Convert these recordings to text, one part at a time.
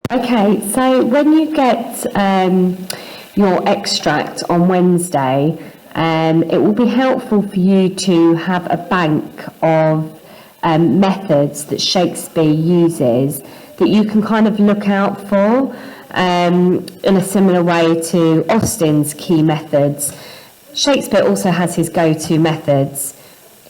Okay, so when you get your extract on Wednesday, it will be helpful for you to have a bank of methods that Shakespeare uses that you can kind of look out for in a similar way to Austen's key methods. Shakespeare also has his go-to methods.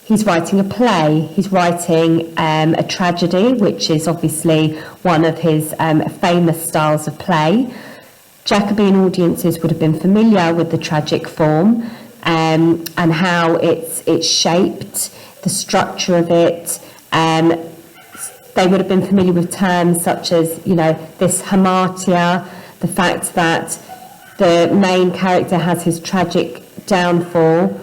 He's writing a play, he's writing a tragedy, which is obviously one of his famous styles of play. Jacobean audiences would have been familiar with the tragic form and how it's shaped, the structure of it. They would have been familiar with terms such as, this hamartia, the fact that the main character has his tragic downfall.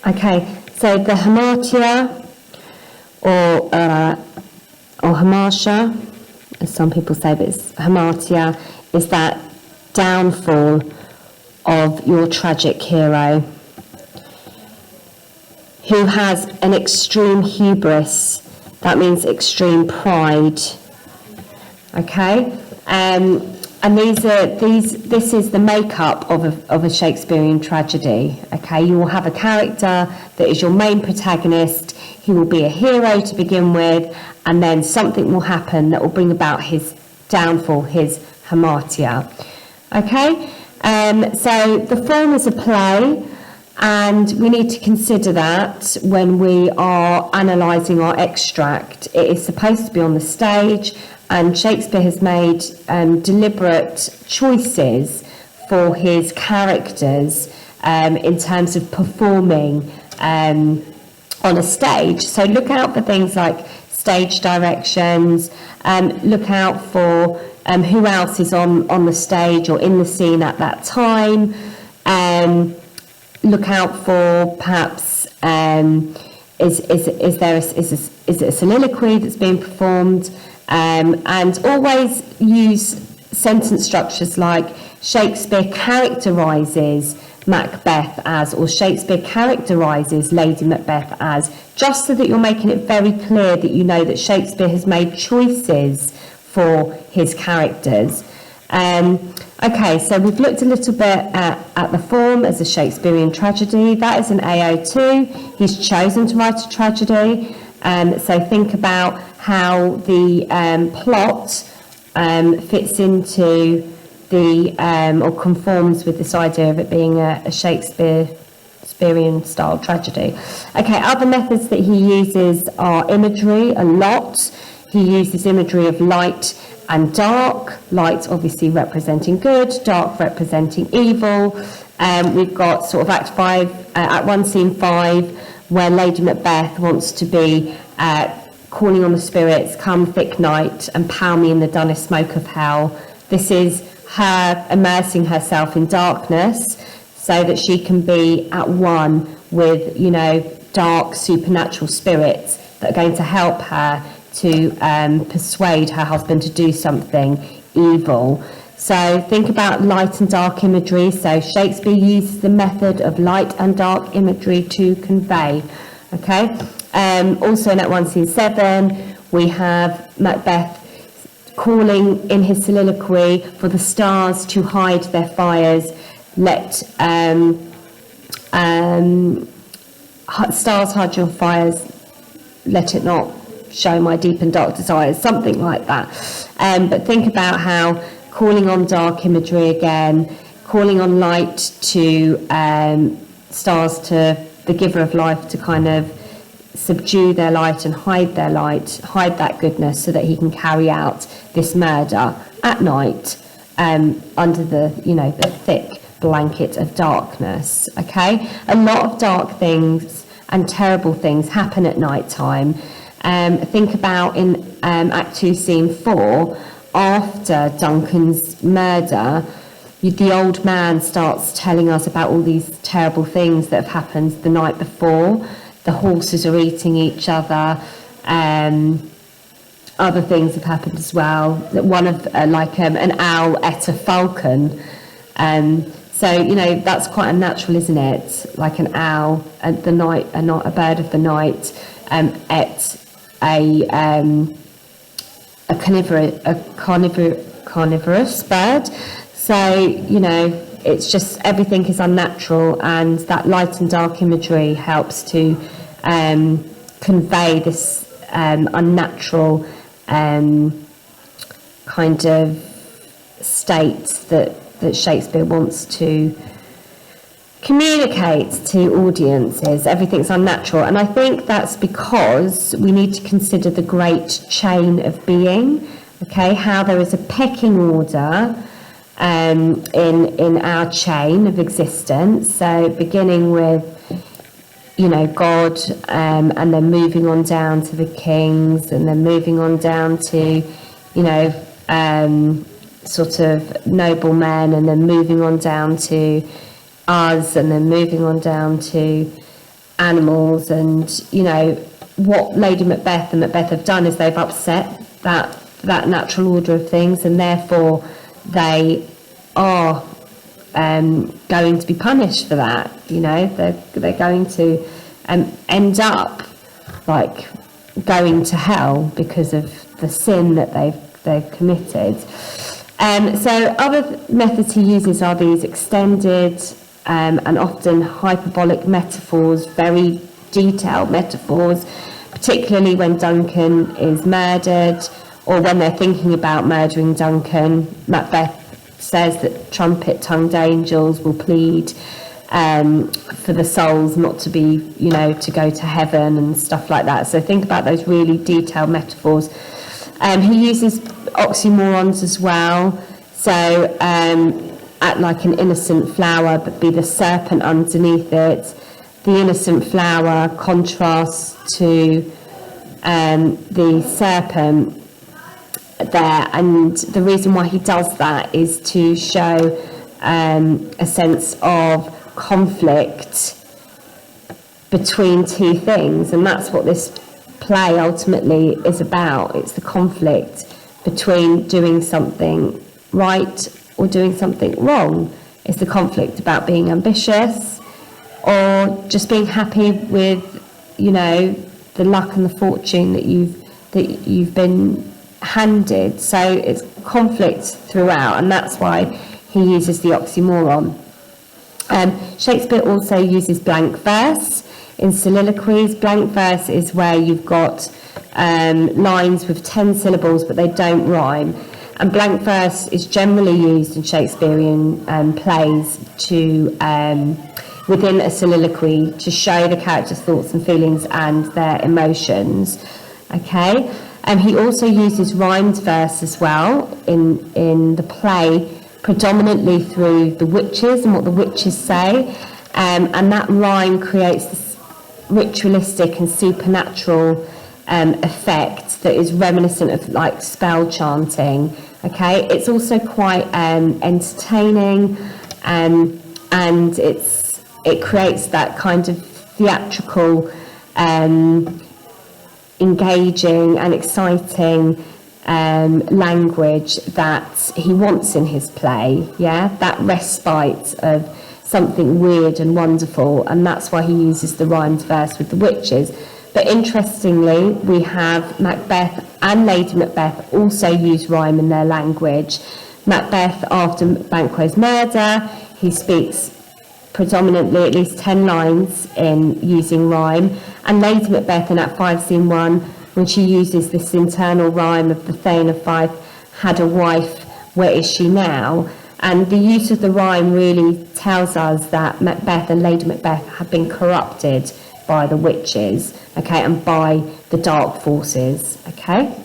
Okay, so the hamartia, or hamartia, as some people say, but it's hamartia, is that downfall of your tragic hero, who has an extreme hubris. That means extreme pride. Okay, and this is the makeup of a Shakespearean tragedy. Okay, you will have a character that is your main protagonist. He will be a hero to begin with, and then something will happen that will bring about his downfall, his hamartia. Okay, so the form is a play, and we need to consider that when we are analysing our extract. It is supposed to be on the stage, and Shakespeare has made deliberate choices for his characters in terms of performing on a stage. So look out for things like stage directions, look out for who else is on the stage or in the scene at that time, look out for perhaps is it a soliloquy that's being performed, and always use sentence structures like Shakespeare characterises Macbeth as, or Shakespeare characterises Lady Macbeth as, just so that you're making it very clear that you know that Shakespeare has made choices for his characters. Okay, so we've looked a little bit at the form as a Shakespearean tragedy. That is an AO2. He's chosen to write a tragedy. So think about how the plot fits into or conforms with this idea of it being a Shakespearean style tragedy. Okay, other methods that he uses are imagery a lot. He uses imagery of light and dark, light obviously representing good, dark representing evil. We've got sort of Act 1, Scene 5, where Lady Macbeth wants to be calling on the spirits, come thick night and pound me in the dunnest smoke of hell. This is her immersing herself in darkness so that she can be at one with, dark supernatural spirits that are going to help her to persuade her husband to do something evil. So think about light and dark imagery. So Shakespeare uses the method of light and dark imagery to convey. Okay. Also in Act 1, Scene 7, we have Macbeth calling in his soliloquy for the stars to hide their fires. Let stars hide your fires. Let it not show my deep and dark desires. Something like that. But think about how calling on dark imagery again, calling on light to stars, to the giver of life, to kind of subdue their light and hide their light, hide that goodness so that he can carry out this murder at night under the thick blanket of darkness. Okay, a lot of dark things and terrible things happen at night time. Think about in Act 2, Scene 4, after Duncan's murder, the old man starts telling us about all these terrible things that have happened the night before. The horses are eating each other. Other things have happened as well. One of an owl ate a falcon. So that's quite unnatural, isn't it? Like an owl at the night, a bird of the night, ate carnivorous bird. So, you know, it's just everything is unnatural, and that light and dark imagery helps to convey this unnatural kind of state that Shakespeare wants to communicate to audiences. Everything's unnatural, and I think that's because we need to consider the great chain of being, okay, how there is a pecking order in our chain of existence. So beginning with, you know, God, and then moving on down to the kings, and then moving on down to, you know, sort of noblemen, and then moving on down to us, and then moving on down to animals. And, you know, what Lady Macbeth and Macbeth have done is they've upset that natural order of things, and therefore they are going to be punished for that. You know, they're going to end up like going to hell because of the sin that they've committed. So other methods he uses are these extended and often hyperbolic metaphors, very detailed metaphors, particularly when Duncan is murdered, or when they're thinking about murdering Duncan. Macbeth says that trumpet-tongued angels will plead for the souls not to be, you know, to go to heaven and stuff like that. So think about those really detailed metaphors. He uses oxymorons as well. So at like an innocent flower, but be the serpent underneath it. The innocent flower contrasts to the serpent there, and the reason why he does that is to show a sense of conflict between two things, and that's what this play ultimately is about. It's the conflict between doing something right or doing something wrong. It's the conflict about being ambitious or just being happy with, you know, the luck and the fortune that you've been handed. So it's conflict throughout, and that's why he uses the oxymoron. Shakespeare also uses blank verse in soliloquies. Blank verse is where you've got lines with 10 syllables but they don't rhyme, and blank verse is generally used in Shakespearean plays to within a soliloquy to show the characters' thoughts and feelings and their emotions. Okay. He also uses rhymed verse as well in the play, predominantly through the witches and what the witches say, and that rhyme creates this ritualistic and supernatural effect that is reminiscent of like spell chanting. Okay, it's also quite entertaining, and it creates that kind of theatrical, engaging and exciting language that he wants in his play. Yeah, that respite of something weird and wonderful, and that's why he uses the rhymed verse with the witches. But interestingly, we have Macbeth and Lady Macbeth also use rhyme in their language. Macbeth, after Banquo's murder, he speaks predominantly at least 10 lines in using rhyme, and Lady Macbeth in Act 5 Scene 1, when she uses this internal rhyme of the Thane of Fife had a wife, where is she now? And the use of the rhyme really tells us that Macbeth and Lady Macbeth have been corrupted by the witches, okay, and by the dark forces, okay.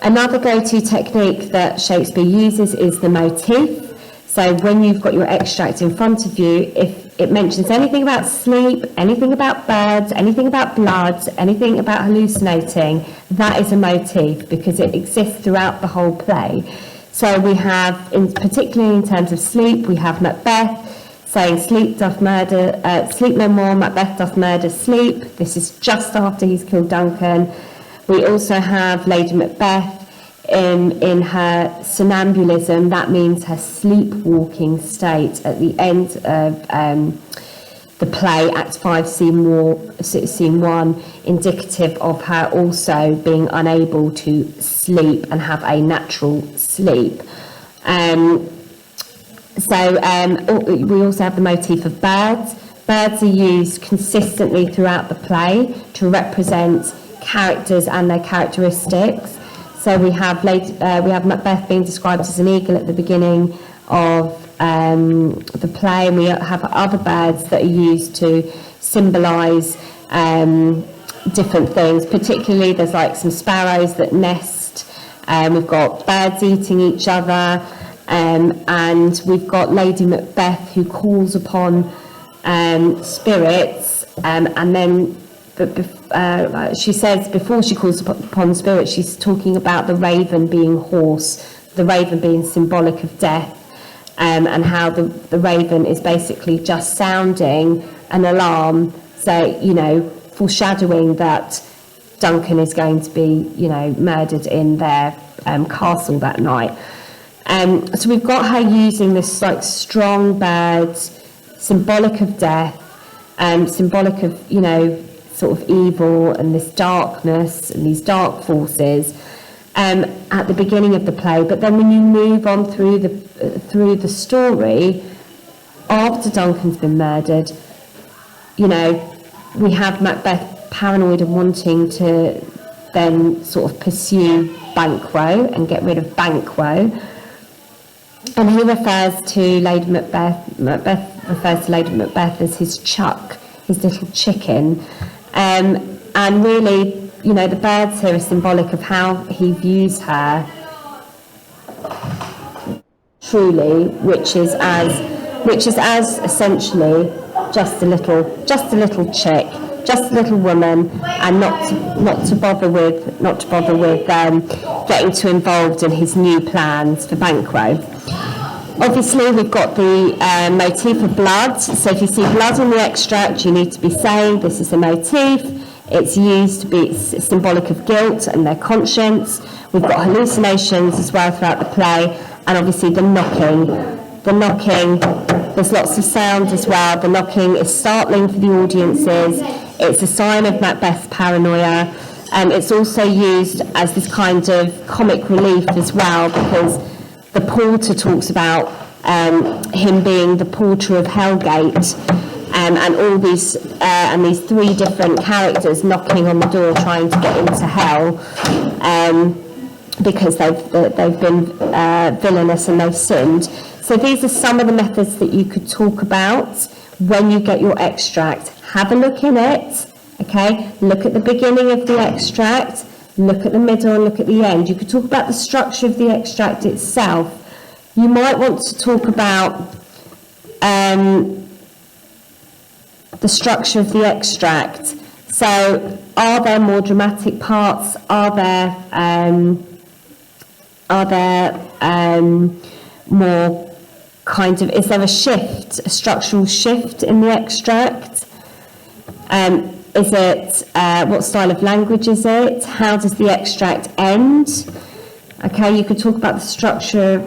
Another go-to technique that Shakespeare uses is the motif. So when you've got your extract in front of you, if it mentions anything about sleep, anything about birds, anything about blood, anything about hallucinating, that is a motif because it exists throughout the whole play. So we have, particularly in terms of sleep, we have Macbeth saying sleep no more, Macbeth doth murder sleep. This is just after he's killed Duncan. We also have Lady Macbeth in her somnambulism. That means her sleepwalking state at the end of the play, Act 5, Scene 1, indicative of her also being unable to sleep and have a natural sleep. We also have the motif of birds. Birds are used consistently throughout the play to represent characters and their characteristics. So we have Macbeth being described as an eagle at the beginning of the play, and we have other birds that are used to symbolise different things. Particularly, there's like some sparrows that nest. We've got birds eating each other, and we've got Lady Macbeth who calls upon spirits, and then she says before she calls upon spirits, she's talking about the raven being hoarse, the raven being symbolic of death, and how the raven is basically just sounding an alarm, so, foreshadowing that Duncan is going to be, murdered in their castle that night. So we've got her using this like strong birds, symbolic of death, symbolic of, sort of evil and this darkness and these dark forces at the beginning of the play. But then when you move on through the story, after Duncan's been murdered, we have Macbeth paranoid and wanting to then sort of pursue Banquo and get rid of Banquo. And he refers to Lady Macbeth. Macbeth refers to Lady Macbeth as his chuck, his little chicken. And really, the birds here are symbolic of how he views her truly, which is as essentially just a little chick, just a little woman, and not to bother with getting too involved in his new plans for Banquo. Obviously, we've got the motif of blood. So if you see blood in the extract, you need to be saying this is a motif. It's used to be symbolic of guilt and their conscience. We've got hallucinations as well throughout the play, and obviously the knocking. There's lots of sound as well. The knocking is startling for the audiences. It's a sign of Macbeth's paranoia. It's also used as this kind of comic relief as well, because the porter talks about him being the porter of Hellgate, and all these three different characters knocking on the door trying to get into hell, because they've been villainous and they've sinned. So these are some of the methods that you could talk about when you get your extract. Have a look in it, okay? Look at the beginning of the extract, look at the middle, and look at the end. You could talk about the structure of the extract itself. You might want to talk about the structure of the extract. So, are there more dramatic parts? Are there more kind of? Is there a shift, a structural shift in the extract? Is it what style of language is it? How does the extract end? Okay, you could talk about the structure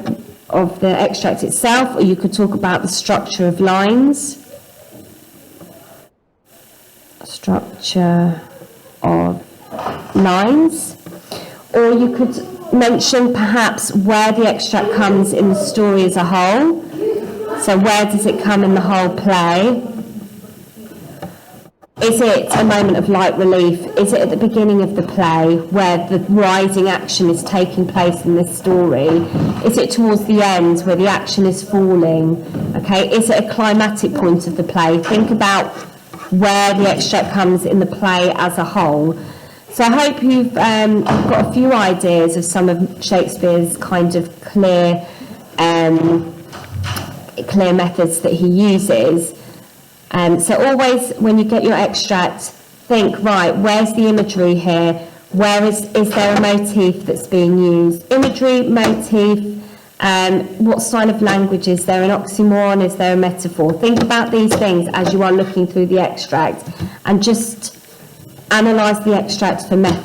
of the extract itself, or you could talk about the structure of lines. Structure of lines. Or you could mention perhaps where the extract comes in the story as a whole. So where does it come in the whole play? Is it a moment of light relief? Is it at the beginning of the play where the rising action is taking place in this story? Is it towards the end where the action is falling? Okay, is it a climatic point of the play? Think about where the extract comes in the play as a whole. So I hope you've got a few ideas of some of Shakespeare's kind of clear methods that he uses. So always, when you get your extract, think, right, where's the imagery here? Where is there a motif that's being used? Imagery, motif, what style of language is there? An oxymoron? Is there a metaphor? Think about these things as you are looking through the extract, and just analyse the extract for method.